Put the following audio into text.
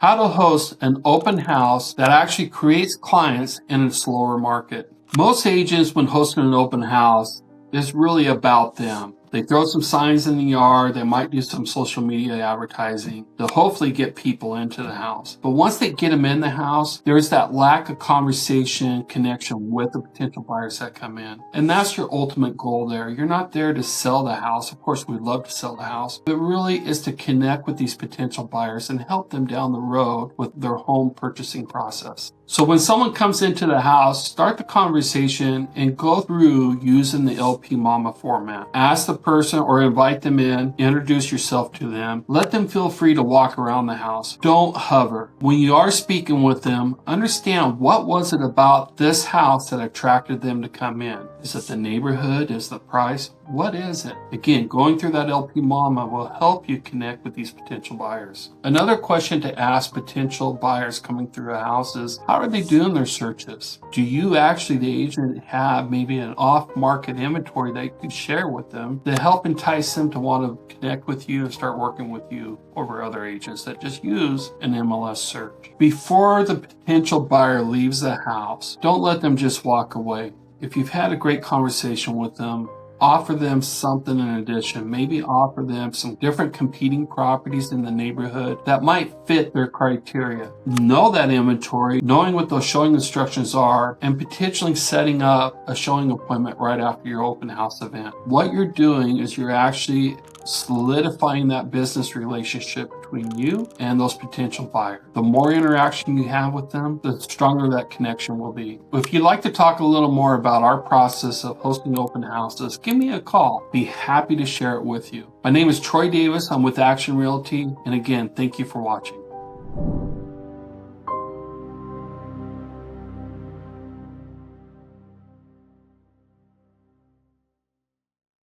How to host an open house that actually creates clients in a slower market. Most agents, when hosting an open house, is really about them. They throw some signs in the yard. They might do some social media advertising to hopefully get people into the house. But once they get them in the house, there's that lack of conversation, connection with the potential buyers that come in. And that's your ultimate goal there. You're not there to sell the house. Of course, we'd love to sell the house, but really is to connect with these potential buyers and help them down the road with their home purchasing process. So when someone comes into the house, start the conversation and go through using the LPMAMA format. Ask the person or invite them in, introduce yourself to them. Let them feel free to walk around the house. Don't hover. When you are speaking with them, understand what was it about this house that attracted them to come in. Is it the neighborhood? Is the price? What is it? Again, going through that LPMAMA will help you connect with these potential buyers. Another question to ask potential buyers coming through a house is, how are they doing their searches? Do you actually, the agent, have maybe an off-market inventory that you could share with them to help entice them to want to connect with you and start working with you over other agents that just use an MLS search? Before the potential buyer leaves the house, don't let them just walk away. If you've had a great conversation with them, offer them something in addition. Maybe offer them some different competing properties in the neighborhood that might fit their criteria. Know that inventory, knowing what those showing instructions are, and potentially setting up a showing appointment right after your open house event. What you're doing is you're actually solidifying that business relationship between you and those potential buyers. The more interaction you have with them, the stronger that connection will be. If you'd like to talk a little more about our process of hosting open houses, give me a call. Be happy to share it with you. My name is Troy Davis. I'm with Action Realty. And again, thank you for watching.